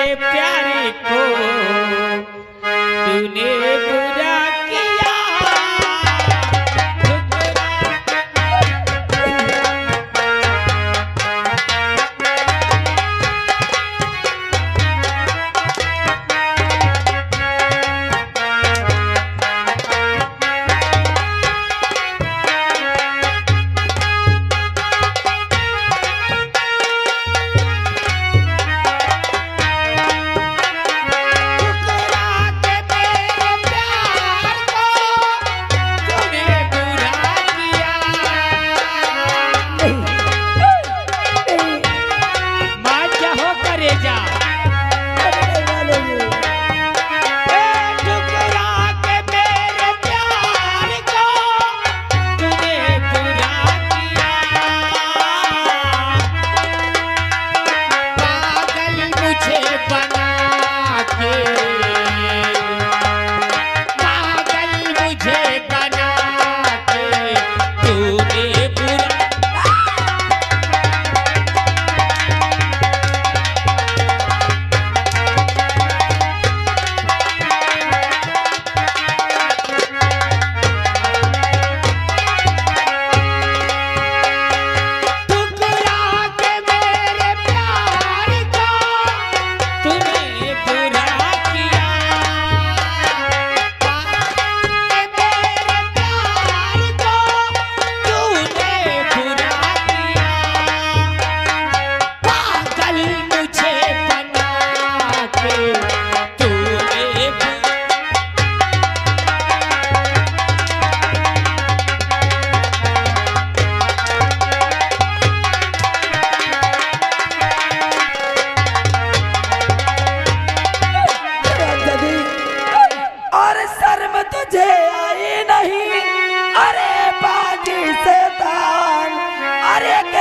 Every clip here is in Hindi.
मेरे प्यारे को तूने बुरा किया।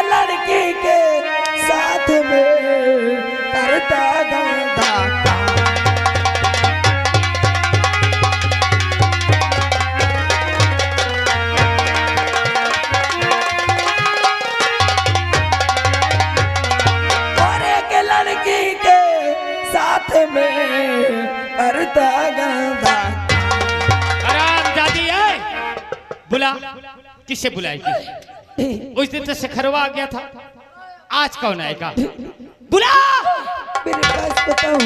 लड़की के साथ में करता गंदा और एक लड़की के साथ में करता गंदा। आराम दादी है बुला, किसे बुलाएगी? उस दिन तो शिखरवा आ गया था, आज कौन आएगा? बुला। मेरे पास बताऊं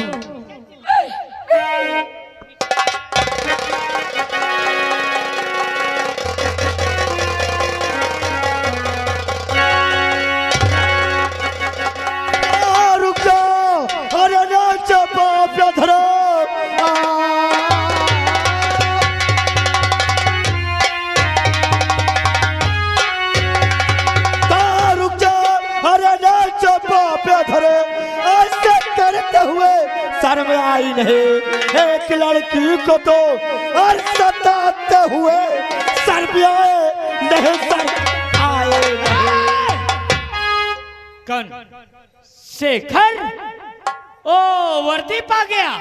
रुक जाओ, अरे ना चपा प्याधरा शर्म आई नहीं एक लड़की को तो और सताते हुए शर्म आए नहीं, शर्म आए नहीं। कौन? शेखर? ओ वर्दी पा गया,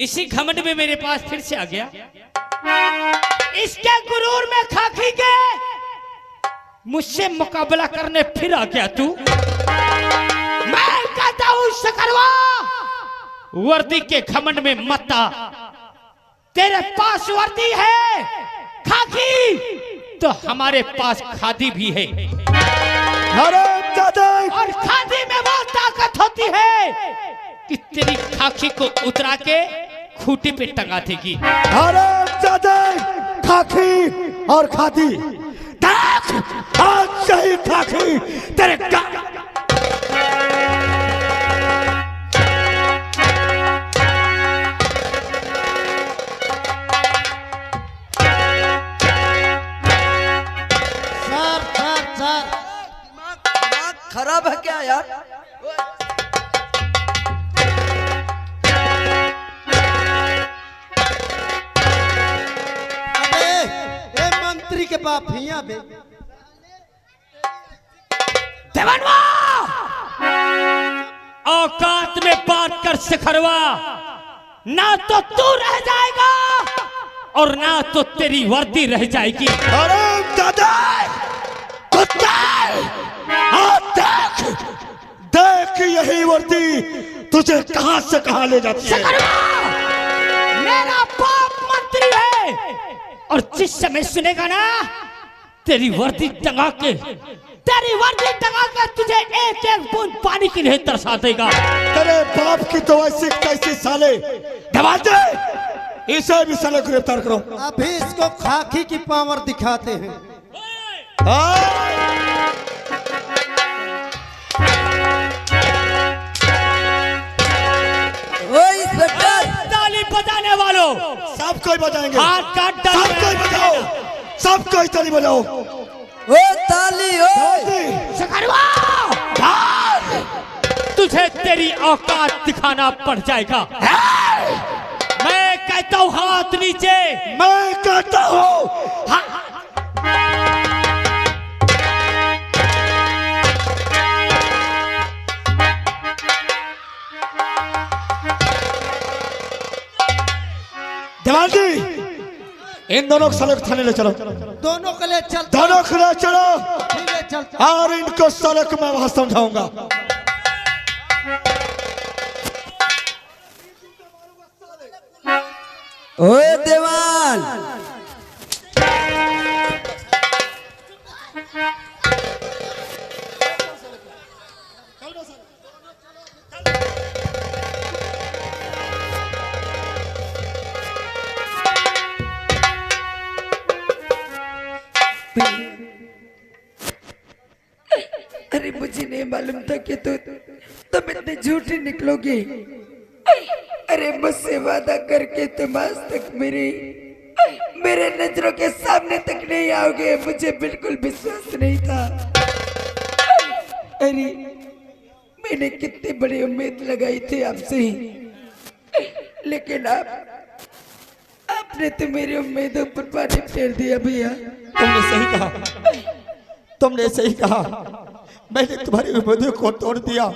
इसी घमंड में मेरे पास फिर से आ गया। इसके गुरूर में खाकी के मुझसे मुकाबला करने फिर आ गया तू। मैं कहता हूं शिखरवा, वर्दी के घमंड में मत आ। तेरे पास वर्दी है खाकी, तो हमारे पास खादी भी है। अरे और खादी में वो ताकत होती है कि तेरी खाकी को उतरा के खूंटी पे टंगा देगी। अरे खाकी और खादी देख, आज सही खाकी तेरे खराब है क्या यार? अबे मंत्री के बाप हिया बे देवनवा, औकात में बात कर शिखरवा, ना तो तू रह जाएगा और ना तो तेरी वर्दी रह जाएगी। अरे दादा कुत्ता, देख देख यही वर्दी तुझे कहां से कहां ले जाती है। मेरा बाप मंत्री है और जिस समय सुनेगा ना तेरी वर्दी टंगा के तुझे एक एक बूंद पानी के लिए तरसा देगा। तेरे बाप की तो ऐसी कैसी साले दबा दे, इसे भी साले गिरफ्तार करो। अभी इसको खाकी की पावर दिखाते हैं। ताली बजाने वालों सब कोई बजाएंगे, हाथ काट सब कोई बजाओ, सब कोई ताली बजाओ। ओ ताली ओ शकरवा तुझे तेरी औकात दिखाना पड़ जाएगा। मैं कहता हूँ हाथ नीचे। मैं कहता हूँ जवान जी, इन दोनों को साले को थाने ले चलो। दोनों के लिए चल, दोनों को ले चलो ठीक है, चल। और इनको साले को मैं वहां समझाऊंगा। ओए देवान, अरे मुझे नहीं मालूम था कि तुम इतने झूठे निकलोगे। अरे मुझसे वादा करके तुम आज तक मेरे नजरों के सामने तक नहीं आओगे, मुझे बिल्कुल विश्वास नहीं था। अरे मैंने कितनी बड़ी उम्मीद लगाई थी आपसे, लेकिन आपने तो मेरी उम्मीदों पर पानी फेर दिया भैया। तुमने सही कहा, तुमने सही कहा। मैंने तुम्हारी उम्मीदों को तोड़ दिया,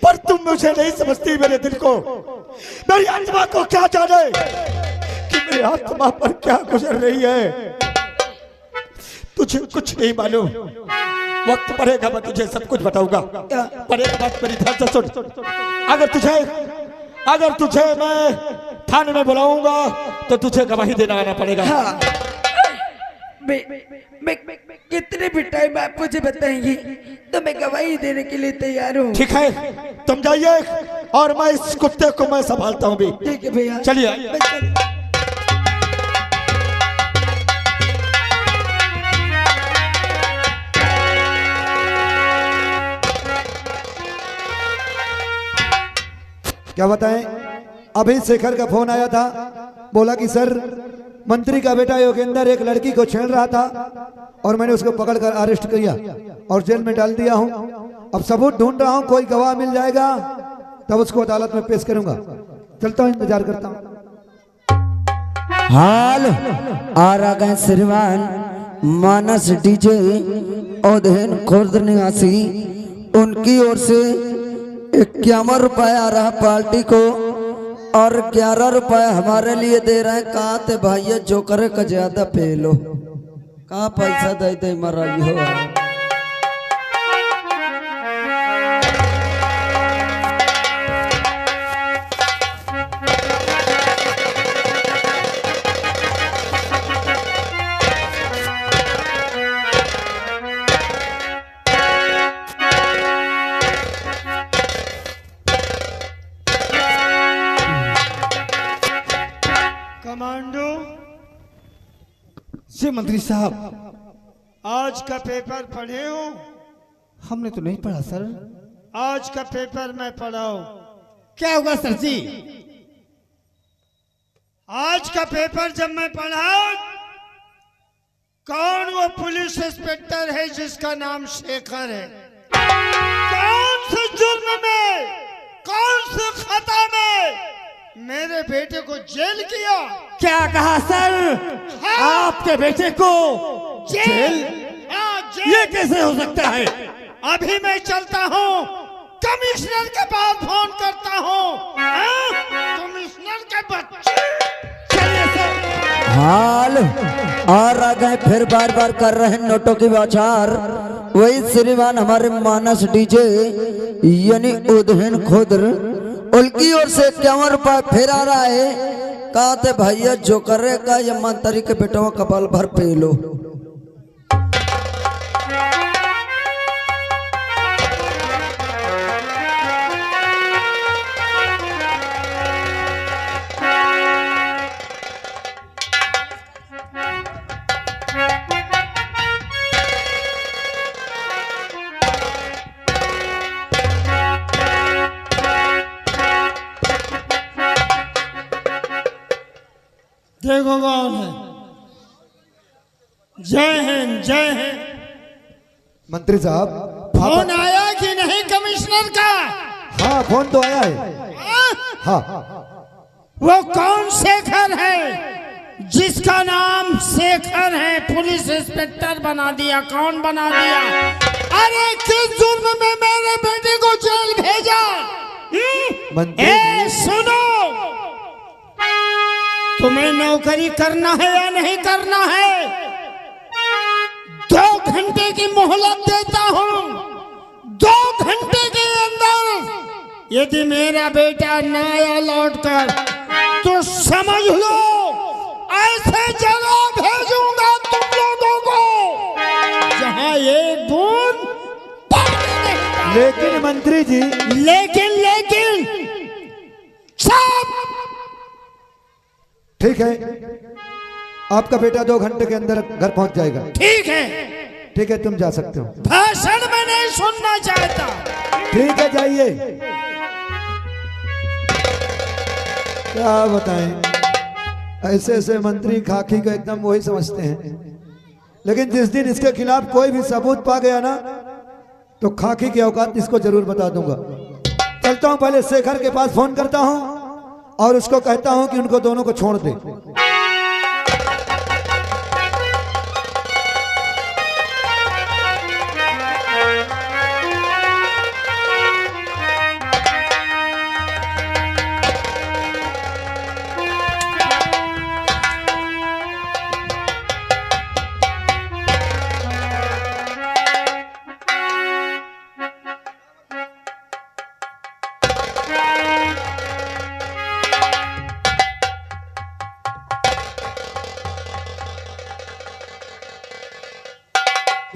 पर तुम मुझे नहीं समझती, मेरे दिल को, मेरी आत्मा को क्या जाने कि मेरी आत्मा पर क्या गुजर रही है। तुझे कुछ नहीं मालूम, वक्त पड़ेगा मैं तुझे सब कुछ बताऊंगा। पड़ेगा बात मेरी ध्यान से सुन। अगर तुझे मैं थाने में बुलाऊंगा तो तुझे गवाही देना आना पड़ेगा। हाँ। मैं कितने भी टाइम आप मुझे बताएंगे तो मैं गवाही देने के लिए तैयार हूँ। ठीक है, तुम जाइए और मैं इस कुत्ते को मैं संभालता हूँ भी। ठीक है भैया, चलिए। क्या बताएं, अभी शेखर का फोन आया था, बोला कि सर मंत्री का बेटा योगेंद्र एक लड़की को छेड़ रहा था और मैंने उसको पकड़कर अरेस्ट किया और जेल में डाल दिया हूं। अब सबूत ढूंढ रहा हूं, कोई गवाह मिल जाएगा तब उसको अदालत में पेश करूंगा। चलता हूं, इंतजार करता हूं। हाल आ गए श्रीमान मानस डीजे औधेन खुर्द निवासी, उनकी ओर से 51 रुपए आ रहा पार्टी को और 11 रुपए हमारे लिए दे रहे हैं। कहा थे भाई जो करे का ज्यादा पे लो, कहा पैसा दे दे मराई हो। कमांडो जी मंत्री साहब, आज का पेपर पढ़े हो? हमने तो नहीं पढ़ा सर। आज का पेपर मैं पढ़ा हूं। क्या होगा सर जी? आज का पेपर जब मैं पढ़ा, कौन वो पुलिस इंस्पेक्टर है जिसका नाम शेखर है? कौन से जुर्म में, कौन से खता में मेरे बेटे को जेल किया? क्या कहा सर? हाँ। आपके बेटे को जेल? हाँ, जेल। ये कैसे हो सकता है? अभी मैं चलता हूँ, कमिश्नर के पास फोन करता हूँ। कमिश्नर के बच्चे। चलिए सर। हाल और आ गए फिर बार बार कर रहे हैं नोटों की बौछार। वही श्रीमान हमारे मानस डीजे यानी उदहन खुदर उनकी ओर से 51 रुपया फिर आ रहा है। कहा थे भैया जो करे का ये मंत्री के बेटवा कपाल भर पे लो। देखो कौन है। जय हिंद जय हिंद। मंत्री साहब फोन आया कि नहीं कमिश्नर का? हाँ फोन तो आया है। हाँ वो कौन शेखर है जिसका नाम शेखर है? पुलिस इंस्पेक्टर बना दिया। कौन बना दिया? अरे किस जुर्म में मेरे बेटे को जेल भेजा? ए सुनो, तुम्हें नौकरी करना है या नहीं करना है? 2 घंटे की मोहलत देता हूं। 2 घंटे के अंदर यदि मेरा बेटा न आया लौट कर तो समझ लो ऐसे जगह भेजूंगा तुम लोगों को जहां एक बूंद पानी नहीं। लेकिन मंत्री जी, लेकिन सब ठीक है, आपका बेटा 2 घंटे के अंदर घर पहुंच जाएगा। ठीक है। ठीक है, तुम जा सकते हो। भाषण में नहीं सुनना चाहता। ठीक है, जाइए। क्या बताएं, ऐसे ऐसे मंत्री खाकी को एकदम वही समझते हैं, लेकिन जिस दिन इसके खिलाफ कोई भी सबूत पा गया ना तो खाकी की औकात इसको जरूर बता दूंगा। चलता हूं, पहले शेखर के पास फोन करता हूं और उसको कहता हूं कि उनको दोनों को छोड़ दे।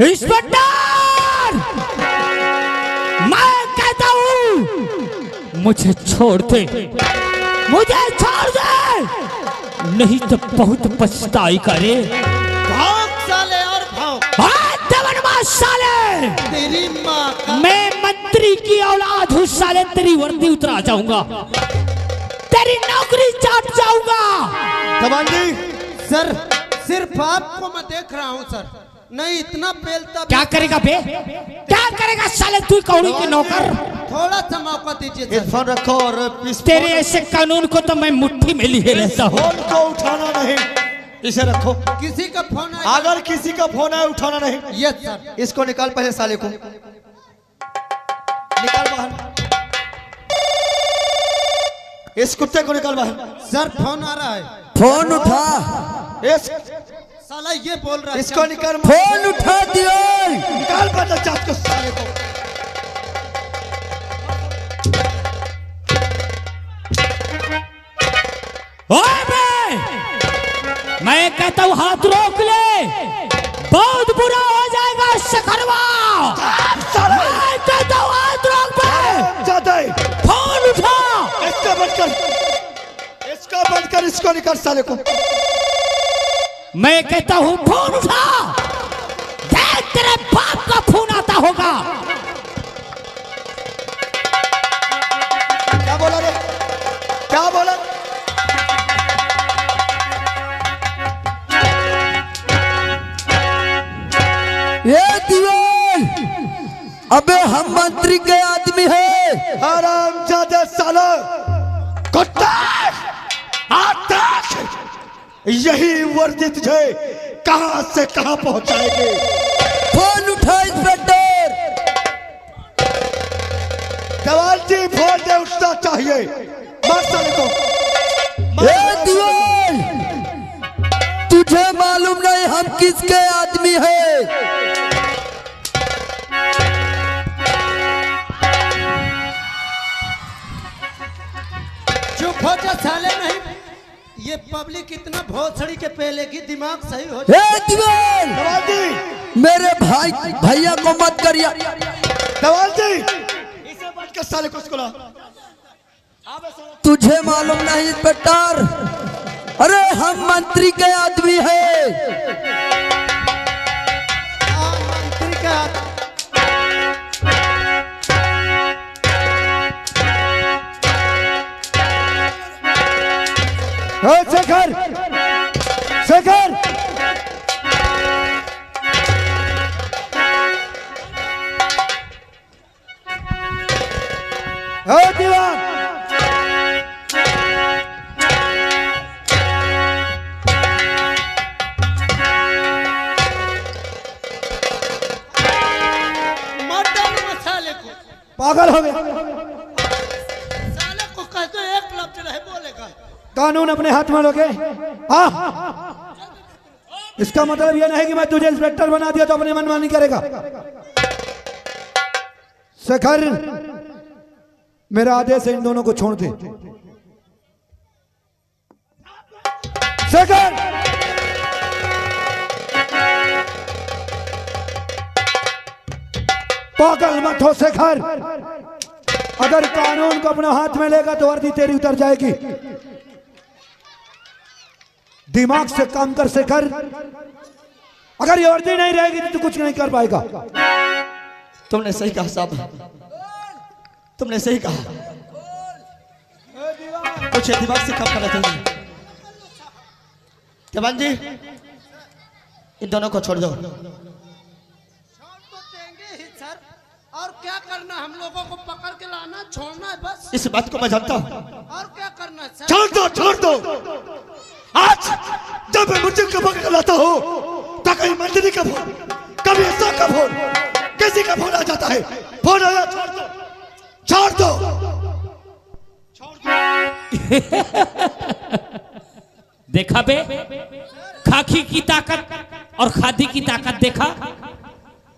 इंस्पेक्टर, मैं कहता हूं मुझे छोड़ दे, मुझे छोड़ दे, नहीं तो बहुत पछताई करे। भाग साले और भाग। साले, तेरी माँ का। मैं मंत्री की औलाद हूँ साले, तेरी वर्दी उतरा जाऊंगा, तेरी नौकरी चाट जाऊंगा। कमांडी सर, सिर्फ आपको मैं देख रहा हूँ सर, नहीं इतना पेलता। क्या करेगा बे? क्या करेगा साले तू कौड़ी के नौकर? थोड़ा सा मौका दीजिए सर। फोन रखो और तेरे ऐसे कानून को तो मैं मुट्ठी में लिए रहता हूँ। फोन को उठाना नहीं, इसे रखो। किसी का फोन आए, अगर किसी का फोन आए उठाना नहीं। Yes sir. इसको निकाल पहले, साले को निकाल बाहर, इस कुत्ते को निकाल बाहर। सर फोन आ रहा है। फोन उठा। इस साला ये बोल रहा है। इसको निकाल, फोन उठा दियो। निकाल बदल चाट को, साले को। ओए बे, मैं कहता हूँ हाथ रोक ले, बहुत बुरा हो जाएगा शकरवा। मैं कहता हूँ हाथ रोक बे। जाता है, फोन उठा। इसको बंद कर, इसको बंद कर, इसको निकाल साले को। मैं कहता हूँ फोन उठा, देख तेरे बाप का फोन आता होगा। क्या बोला रे? क्या बोला? ये दिवाल, अबे हम मंत्री के आदमी है। हरामजादे साला, कुत्ता, आकाश, यही वर्दी तुझे कहां से कहां पहुंचाएगी। फोन उठा इंस्पेक्टर। जवान जी फोन दे, उठना चाहिए। मार साले को। ये दिवाल, तुझे मालूम नहीं हम किसके आदमी है? हो जा साले नहीं, ये पब्लिक इतना भोसड़ी के पहलेगी, दिमाग सही हो ए दीवान, दवाल जी, मेरे भाई भैया को मत करिए। दवाल जी, इसे बैठ के साले को उसको ला। तुझे मालूम नहीं इंस्पेक्टर, अरे हम मंत्री के आदमी हैं। मंत्री का शेखर, शेखर, दीवान, मर्डर मसाले को, पागल हो गए। साले को कह दो एक लफ्ज नहीं बोलेगा। कानून अपने हाथ में लोगे। हाँ, इसका मतलब यह नहीं कि मैं तुझे इंस्पेक्टर बना दिया तो अपनी मनमानी करेगा। शेखर, मेरा आदेश है इन दोनों को छोड़ दे। शेखर, पागल मत हो शेखर, अगर कानून को अपने हाथ में लेगा तो वर्दी तेरी उतर जाएगी। दिमाग से काम कर शेखर, अगर ये वर्दी नहीं रहेगी तो तू कुछ नहीं कर पाएगा। तुमने सही कहा साहब, तुमने सही कहा। कुछ दिमाग से काम करना चाहिए। जवान जी, इन दोनों को छोड़ दो। छोड़ तो देंगे ही सर, और क्या करना, हम लोगों को पकड़ के लाना, छोड़ना है बस। इस बात को मैं जानता हूँ। और क्या करना है सर? छोड़ दो, छोड़ दो। आज जब मैं मुझे को पकड़ के लाता हूँ तो कहीं मंत्री का फोन, कभी ऐसा का फोन, किसी का फोन आ जाता है। फोन आया, छोड़ दो, छोड़ दो, छोड़ दो। देखा बे, खाकी की ताकत और खादी की ताकत देखा।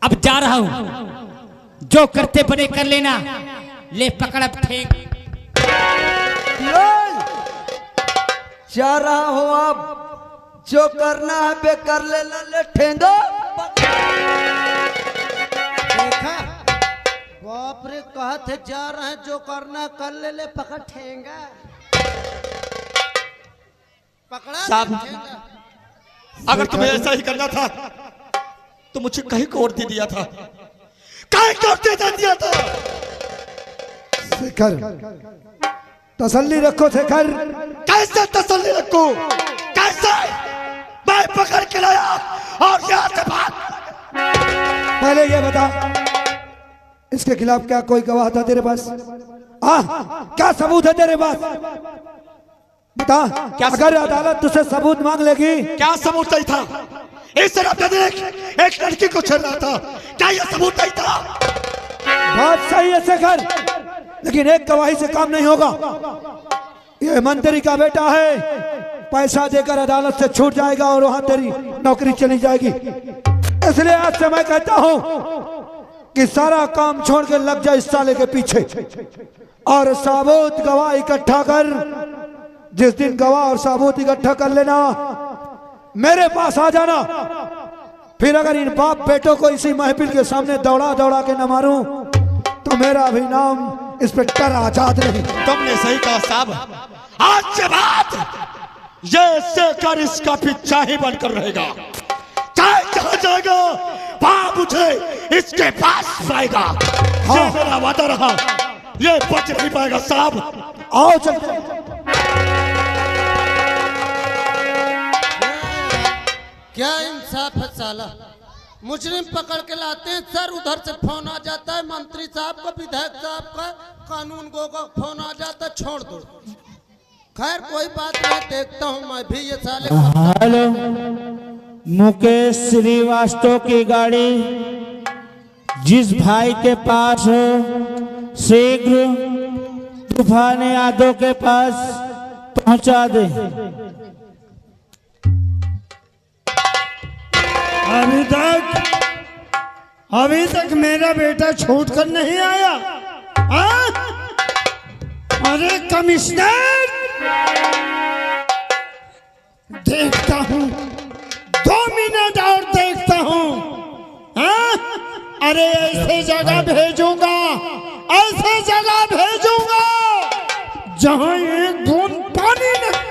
अब जा रहा हूं, जो करते बने कर लेना। ले पकड़, अब फेंक। जा रहा हूँ, अब जो करना है बे कर लेना। ले ठेंगो, देखा बाप रे, कहा थे जा रहे हैं, जो करना कर ले, ले पकड़ ठेंगा, पकड़ा साहब, ठेंगा। अगर तुम्हें ऐसा ही करना था तो मुझे कहीं को और दे दिया था, कहीं को और दे दिया था। शेखर, तसल्ली रखो शेखर। कैसे तसल्ली रखूं? कैसे? मैं पकड़ के लाया और यहाँ से भाग। पहले ये बता, इसके खिलाफ क्या कोई गवाह था तेरे पास? क्या सबूत है तेरे पास? बता। क्या अगर अदालत तुझसे सबूत मांग लेगी? क्या सबूत नहीं था? इस तरफ देख, एक लड़की को छेड़ रहा था, क्या यह सबूत नहीं था? बात सही है शेखर, लेकिन एक गवाही से काम नहीं होगा। ये मंत्री का बेटा है, पैसा देकर अदालत से छूट जाएगा और वहां तेरी नौकरी चली जाएगी। इसलिए आज से मैं कहता हूं कि सारा काम छोड़ के लग जा इस साले के पीछे और सबूत गवाह इकट्ठा कर। जिस दिन गवाह और सबूत इकट्ठा कर लेना, मेरे पास आ जाना। फिर अगर इन बाप बेटों को इसी महफिल के सामने दौड़ा दौड़ा के न मारूं तो मेरा भी नाम इंस्पेक्टर आजाद नहीं। तुमने सही कहा साहब, आज के बाद ये शेखर इसका पीछा ही बनकर रहेगा। चाहे जहां जाएगा वहां मुझे इसके पास पाएगा। ये मेरा वादा रहा, ये बच नहीं पाएगा साहब। आओ चलते। क्या इंसाफ है साला, मुजरिम पकड़ के लाते हैं सर, उधर से फोन आ जाता है मंत्री साहब का, विधायक साहब का, कानून गो का फोन आ जाता है, छोड़ दो। खैर कोई बात नहीं, देखता हूँ मैं भी ये साले। हेलो, मुकेश श्रीवास्तव की गाड़ी जिस भाई के पास हो शीघ्र तूफान यादव के पास पहुंचा दे। अभी तक मेरा बेटा छूट कर नहीं आया। हाँ? अरे कमिश्नर, देखता हूँ 2 मिनट और देखता हूँ। हाँ? अरे ऐसे जगह भेजूंगा, ऐसे जगह भेजूंगा जहाँ एक बूंद पानी नहीं।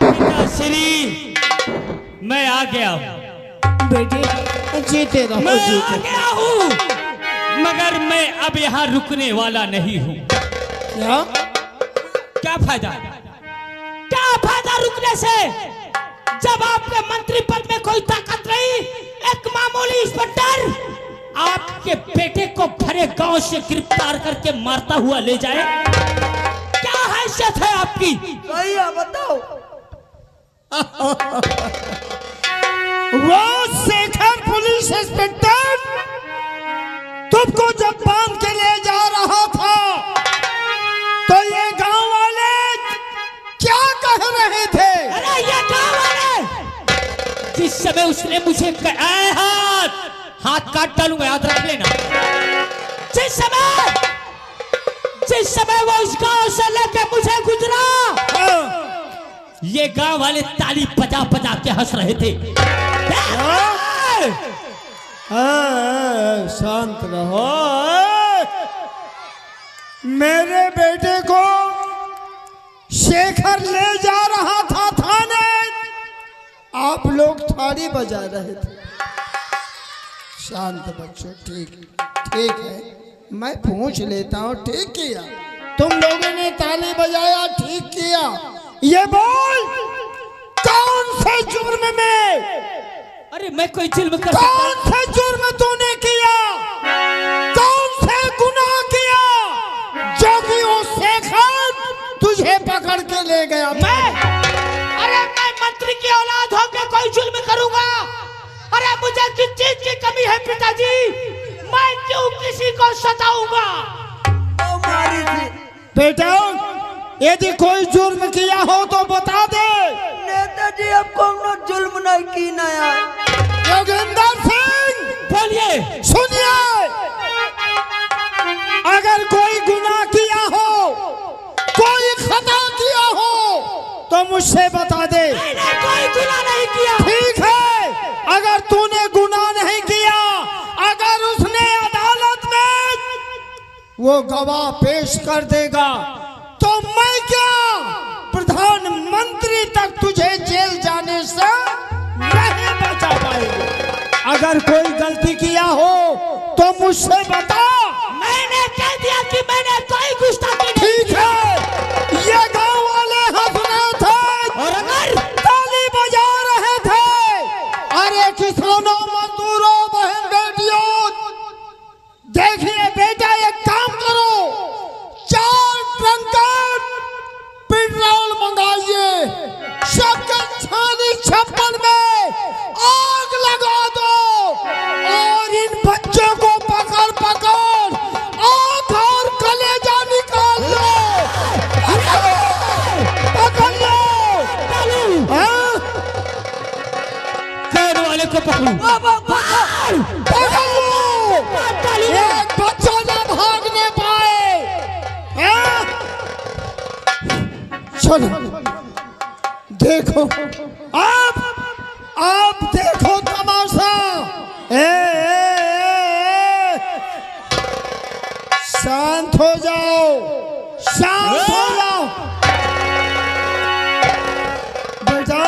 पिताश्री, मैं आ गया हूँ। बेटे जीते रहो, मैं आ जीते। गया हूँ, मगर मैं अब यहाँ रुकने वाला नहीं हूँ। क्या क्या फायदा, क्या फायदा रुकने से, जब आपके मंत्री पद में कोई ताकत नहीं। एक मामूली इंस्पेक्टर आपके बेटे को भरे गांव से गिरफ्तार करके मारता हुआ ले जाए, क्या हैसियत है आपकी? सही है, बताओ। वो शेखर पुलिस इंस्पेक्टर तुमको जब बांध के ले जा रहा था तो ये गांव वाले क्या कह रहे थे? अरे ये गांव वाले, जिस समय उसने मुझे हाथ काट डालूंगा, याद रख लेना। जिस समय वो इस गांव से लेकर मुझे गुजरा, ये गांव वाले ताली बजा बजा के हंस रहे थे। शांत रहो। मेरे बेटे को शेखर ले जा रहा था थाने, आप लोग थाली बजा रहे थे। शांत बच्चों, ठीक है, मैं पूछ लेता हूँ। ठीक किया तुम लोगों ने, ताली बजाया, ठीक किया। ये बोल, कौन से जुर्म में, अरे मैं कोई जुल्म कर कौन से जुर्म तूने किया, कौन से गुनाह किया जो कि वो शेखर तुझे पकड़ के ले गया? अरे मैं मंत्री की औलाद होकर कोई जुल्म करूंगा? अरे मुझे किस चीज की कमी है पिताजी? मैं क्यों किसी को सताऊंगा? बेटा, यदि कोई जुर्म किया हो तो बता दे। नेताजी, अब कौन जुल्म नहीं की ना यार। योगेंद्र सिंह, बोलिए। सुनिए, अगर कोई गुनाह किया हो, कोई खता किया हो तो मुझसे बता दे। मैंने कोई गुनाह नहीं किया। ठीक है, अगर तूने गुनाह नहीं किया, अगर उसने अदालत में वो गवाह पेश कर देगा तो मैं क्या प्रधानमंत्री तक तुझे जेल जाने से नहीं बचा पाएगा। अगर कोई गलती किया हो तो मुझसे बता। मैंने कह दिया कि मैंने कोई गुस्ताखी नहीं। ठीक है, ये गांव वाले हंस रहे थे और अगर ताली बजा रहे थे। अरे किसानों, मजदूरों, बहन बेटियों, देखिए बेटा, एक काम करो, 4 टंकर पेट्रोल मंगाइए, सबके छानी छप्पन में आग लगा दो और इन बच्चों को पकड़ पकड़ आंख और कलेजा निकाल लो, पकड़ लो। हाँ? कैद वाले को पकड़ो। पकड़ लो, एक बच्चा न भागने पाए। हाँ? चलो देखो, आप देखो तमाशा। शांत हो जाओ, शांत हो जाओ। बेटा,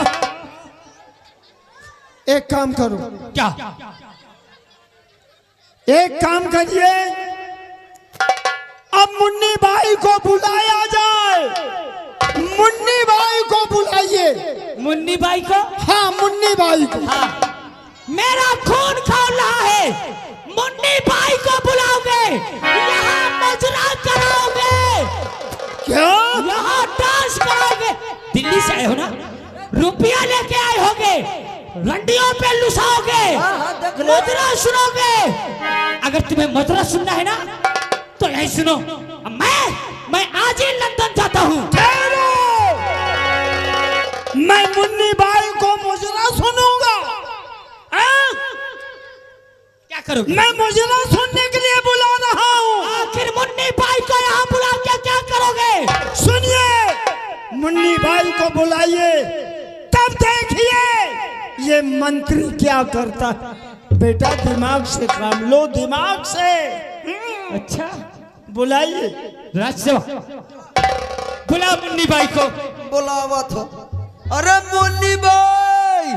एक काम करो, क्या? एक काम करिए, अब मुन्नी भाई को बुलाया जाए। मुन्नी भाई को बुलाइए। मुन्नी बाई को? हाँ, मुन्नी भाई को। हाँ, मेरा खून खौल रहा है। मुन्नी बाई को बुलाओगे, यहाँ मजरा कराओगे, क्या? यहाँ डांस कराओगे। दिल्ली से आए हो ना, रुपया लेके आए होगे, रंडियों पे लुसाओगे, मजरा सुनोगे। अगर तुम्हें मजरा सुनना है ना तो यही सुनो। मैं आज ही लंदन जाता हूँ। मैं मुन्नी भाई को मुजरा सुनूंगा। क्या करोगे? मैं मुजरा सुनने के लिए बुला रहा हूँ। आखिर मुन्नी भाई को यहाँ बुला के क्या करोगे? बुलाइए, तब देखिए ये मंत्री क्या करता है। बेटा दिमाग से काम लो, दिमाग से। अच्छा बुलाइए। राजसेवा बुला मुन्नी बाई को। बुलावा था। अरे मुन्नी भाई,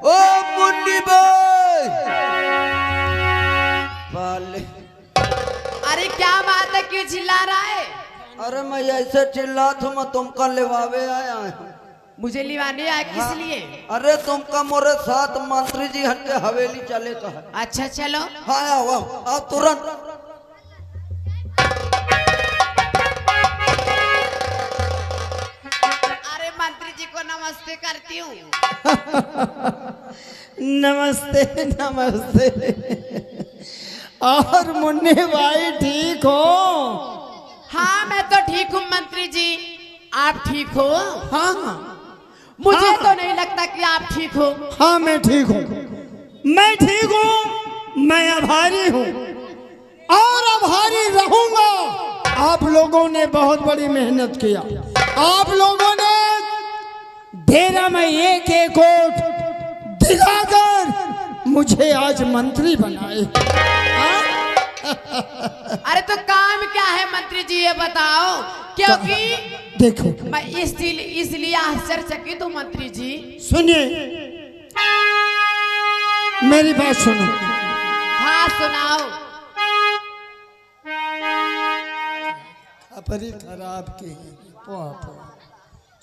ओ मुन्नी भाई। पाले। अरे क्या बात है, क्यों चिल्ला रहा है? अरे मैं ऐसे चिल्ला था, मैं तुमका लेवावे आया हूँ। मुझे लिवाने आया किस लिए? अरे तुमका मोरे साथ मंत्री जी हन के हवेली चले का है। अच्छा चलो। हाँ आओ आओ तुरंत। अरे मंत्री जी को नमस्ते करती हूँ। नमस्ते नमस्ते। और मुन्नी भाई ठीक हो? हाँ मैं तो ठीक हूँ मंत्री जी, आप ठीक हो? हाँ मुझे तो नहीं लगता कि आप ठीक हो। हाँ मैं ठीक हूँ, मैं ठीक हूँ, मैं आभारी हूँ और आभारी रहूंगा। आप लोगों ने बहुत बड़ी मेहनत किया, आप लोगों ने डेरा में एक एक वोट दिलाकर मुझे आज मंत्री बनाए। अरे तो काम क्या है मंत्री जी ये बताओ, क्योंकि देखो मैं इसलिए आश्चर्यचकित हूँ मंत्री जी। सुनिए, मेरी बात सुनो। हाँ सुनाओ। खबरी खराब की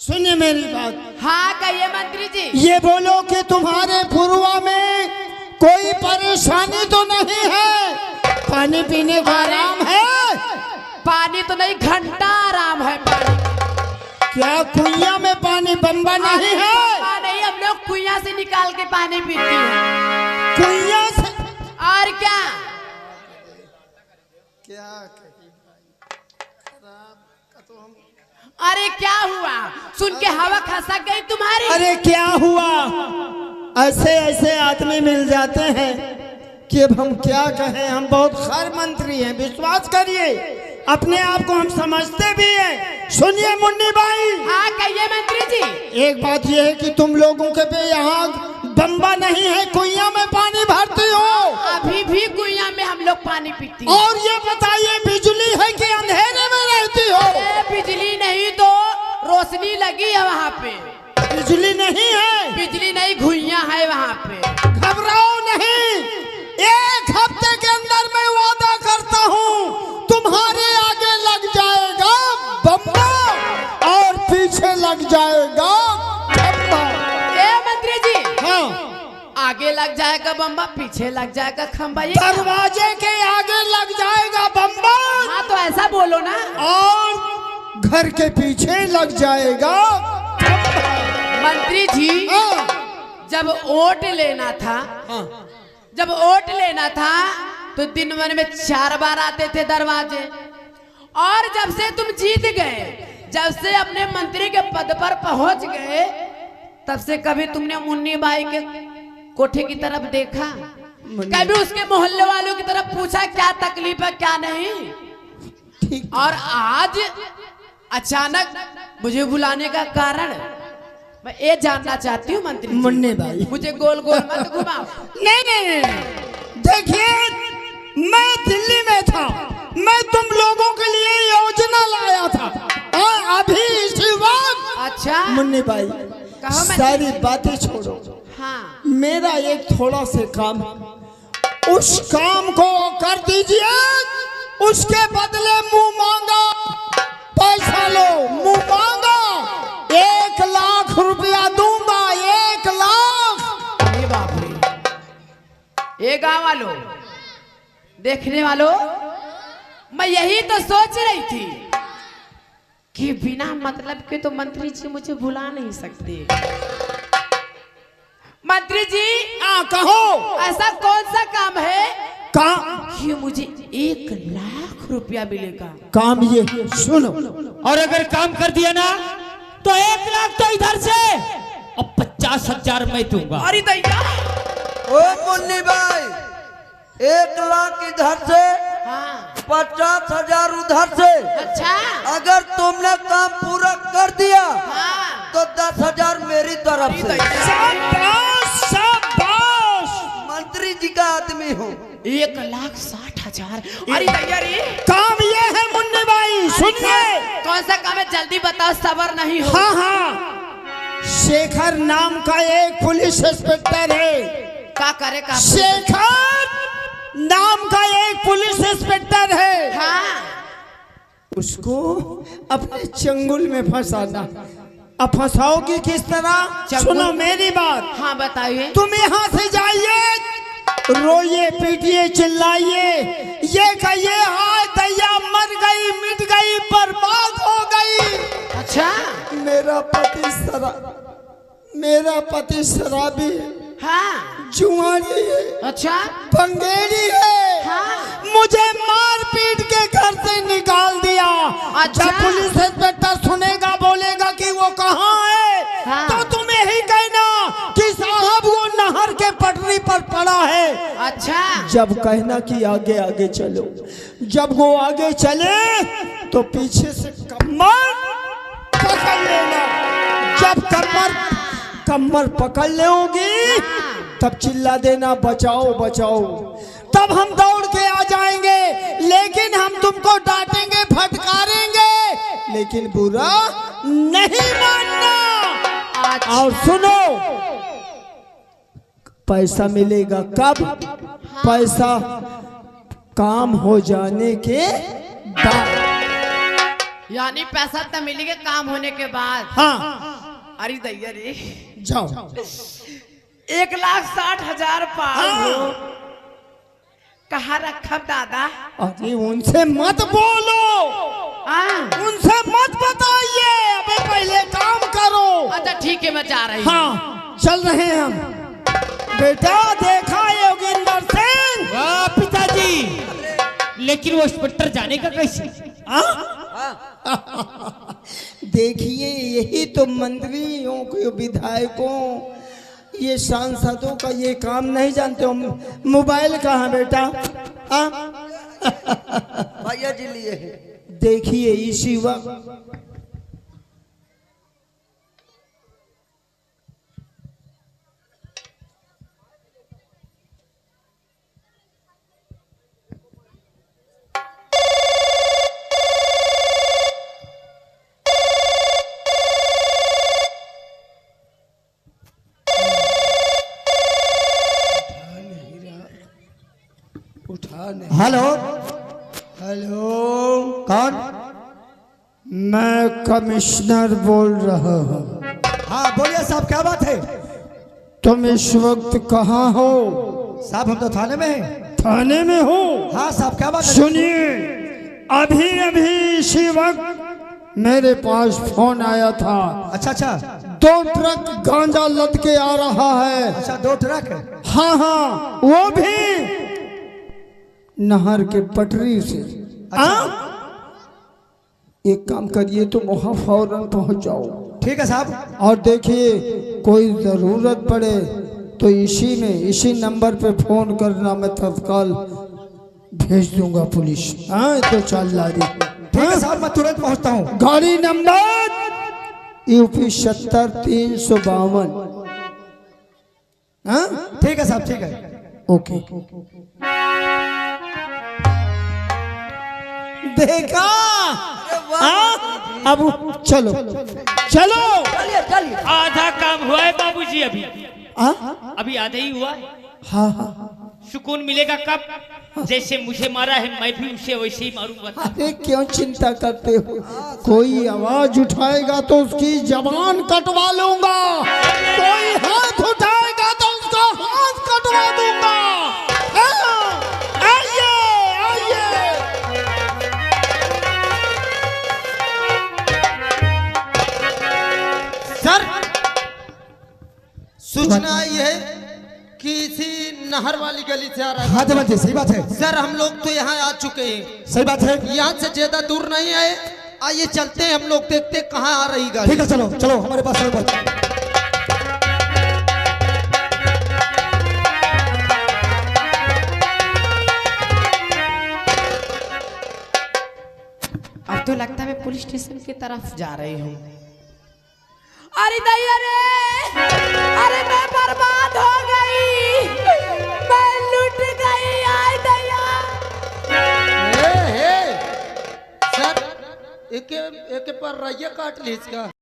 सुनिए मेरी बात। हाँ कहिए मंत्री जी। ये बोलो कि तुम्हारे पुरवा में कोई परेशानी तो नहीं है? पानी पीने का आराम है? पानी तो नहीं, घंटा आराम है पानी। क्या कुइया में पानी बम्बा नहीं है? नहीं, हम लोग कुइया से निकाल के पानी पीते हैं। कुइया से? और क्या? अरे क्या हुआ, सुन के हवा खसक गई तुम्हारी? अरे क्या हुआ, ऐसे ऐसे आदमी मिल जाते हैं कि अब हम क्या कहें। हम बहुत खैर मंत्री हैं, विश्वास करिए, अपने आप को हम समझते भी हैं। सुनिए मुन्नी भाई। हाँ कहिए मंत्री जी। एक बात यह है कि तुम लोगों के पे यहाँ बम्बा नहीं है, कुइया में पानी भरती हो। अभी भी कुइया में हम लोग पानी पीते हैं। और ये बताइए बिजली है कि अंधेरे में रहती हो? बिजली नहीं तो रोशनी लगी है वहाँ पे। बिजली नहीं है? बिजली नहीं, घुइया है वहाँ पे। घबराओ नहीं, एक हफ्ते के अंदर मैं वादा करता हूँ तुम्हारे आगे लग जाएगा बम्बा और पीछे लग जाएगा खम्बा। ए मंत्री जी। हाँ आगे लग जाएगा बम्बा, पीछे लग जाएगा खम्बा। दरवाजे के आगे लग जाएगा बम्बा। हाँ तो ऐसा बोलो ना। और घर के पीछे लग जाएगा मंत्री जी। हाँ। जब वोट लेना था, जब वोट लेना था तो दिन भर में 4 बार आते थे दरवाजे। और जब से तुम जीत गए, जब से अपने मंत्री के पद पर पहुंच गए, तब से कभी तुमने मुन्नी बाई के कोठे की तरफ देखा? कभी उसके मोहल्ले वालों की तरफ पूछा क्या तकलीफ है क्या नहीं? और आज अचानक मुझे बुलाने का कारण मैं ये जानना चाहती हूँ मंत्री जी। मुन्नी भाई मुझे गोल गोल मत घुमाओ। नहीं, देखिए मैं दिल्ली में था, मैं तुम लोगों के लिए योजना लाया था अभी इसी वक्त। अच्छा मुन्नी भाई सारी बातें छोड़ो। हाँ मेरा एक थोड़ा से काम, उस काम को कर दीजिए, उसके बदले मुंह मांगा पैसा लो। मुंह मांगा 1 लाख रुपया दूंगा, 1 लाख। अरे बाप रे। ये गाँव वालों, देखने वालों, मैं यही तो सोच रही थी कि बिना मतलब के तो मंत्री जी मुझे बुला नहीं सकते। मंत्री जी कहो ऐसा कौन सा काम है कि मुझे 1 लाख रुपया मिलेगा? काम ये सुनो, और अगर काम कर दिया ना तो 1 लाख तो इधर से और 50,000 मैं दूंगा। अरे दैया। ओ मुन्नी भाई, 1 लाख इधर से, हाँ। 50,000 उधर से। अच्छा अगर तुमने काम पूरा कर दिया हाँ। तो 10,000 मेरी तरफ से। शाबाश शाबाश। मंत्री जी का आदमी हूँ। 1,60,000। अरे भैया रे काम ये है मुन्नी भाई, सुनिए। कौन सा काम है, जल्दी बताओ, सबर नहीं हो। हाँ हाँ, शेखर नाम का एक पुलिस इंस्पेक्टर है। क्या करे का? शेखर नाम का एक पुलिस इंस्पेक्टर है। हाँ उसको अपने चंगुल में फंसाना। अब फंसाओगी किस तरह? सुनो मेरी बात। हाँ बताइए। तुम यहाँ से जाइए, रोइए पीटिए चिल्लाइए, ये कहिए हाय दैया मर गई मिट गई बर्बाद हो गई। अच्छा मेरा पति शराबी है, हाँ जुआरी है, अच्छा पंगेड़ी है। हाँ मुझे मार पीट के घर से निकाल दिया। अच्छा। जब पुलिस इंस्पेक्टर सुनेगा बोलेगा कि वो कहाँ है, हाँ। तो तुम्हें ही कहना कि साहब वो नहर के पटरी पर पड़ा है। अच्छा जब कहना कि आगे आगे चलो, जब वो आगे चले तो पीछे से कमर पकड़ लेना। जब कमर पकड़ लेगी तब चिल्ला देना बचाओ बचाओ। तब हम दौड़ के आ जाएंगे, लेकिन हम तुमको डांटेंगे फटकारेंगे, लेकिन बुरा नहीं मानना। अच्छा। और सुनो, पैसा मिलेगा कब? पैसा काम हो जाने के बाद। यानी पैसा तो मिलेगा काम होने के बाद। हाँ अरे दैया रे जाओ। 1,60,000 पाओ हो। कहाँ रखा दादा? अरे उनसे मत बोलो, हाँ उनसे मत बताइए, अबे पहले काम करो। अच्छा ठीक है, मैं जा रही हूँ। हाँ चल रहे हैं हम। बेटा देखा योगेंद्र सिंह? वाह पिताजी, लेकिन वो इंस्पेक्टर जाने का कैसे? देखिए यही तो मंत्रियों के, विधायकों, ये सांसदों का ये काम नहीं जानते हो। मोबाइल कहाँ बेटा? भैया जी लिए है। देखिए इसी वक्त हेलो हेलो, कौन? मैं कमिश्नर बोल रहा हूँ। हाँ बोलिए साहब, क्या बात है? तुम इस वक्त कहाँ हो? साहब हम तो थाने में हैं। थाने में हो? हाँ साहब, क्या बात है? सुनिए, अभी अभी इसी वक्त मेरे पास फोन आया था। अच्छा अच्छा 2 ट्रक गांजा लद के आ रहा है। अच्छा, 2 ट्रक है। हाँ हाँ, वो भी नहर के पटरी से। एक काम करिए, तुम वहां फौरन पहुंच जाओ। ठीक है साहब। और देखिए कोई जरूरत पड़े तो इसी नंबर पे फोन करना, मैं तत्काल भेज दूंगा पुलिस। हाँ तो चल लारी। ठीक है साहब, मैं तुरंत पहुंचता हूँ। गाड़ी नंबर यूपी 70-352। हाँ ठीक है साहब, ठीक है। ओके। देखा? अब चलो चलो। आधा काम हुआ है बाबूजी, अभी हाँ अभी आधा ही हुआ है। हाँ हाँ। सुकून मिलेगा कब? जैसे मुझे मारा है मैं भी उसे वैसे ही मारूंगा। अरे क्यों चिंता करते हो? कोई आवाज उठाएगा तो उसकी जबान कटवा लूंगा, कोई हाथ उठाएगा तो उसका हाथ कटवा दूंगा। आइए आइए। सर सूचना आई है कि इसी नहर वाली गली से आ रहा है। हाँ जवान जी, सही बात है। सर हम लोग तो यहाँ आ चुके हैं, सही बात है। यहाँ से ज्यादा दूर नहीं आए। आइए चलते हैं, हम लोग देखते हैं कहाँ आ रही गाड़ी। ठीक है, चलो चलो, हमारे पास समय बच। अब तो लगता है मैं पुलिस स्टेशन की तरफ जा रही हूँ। अरे दैया रे, अरे मैं बर्बाद हो गई, मैं लुट गई, आय दैया। हे सर, एक पर रैया काट ली इसका।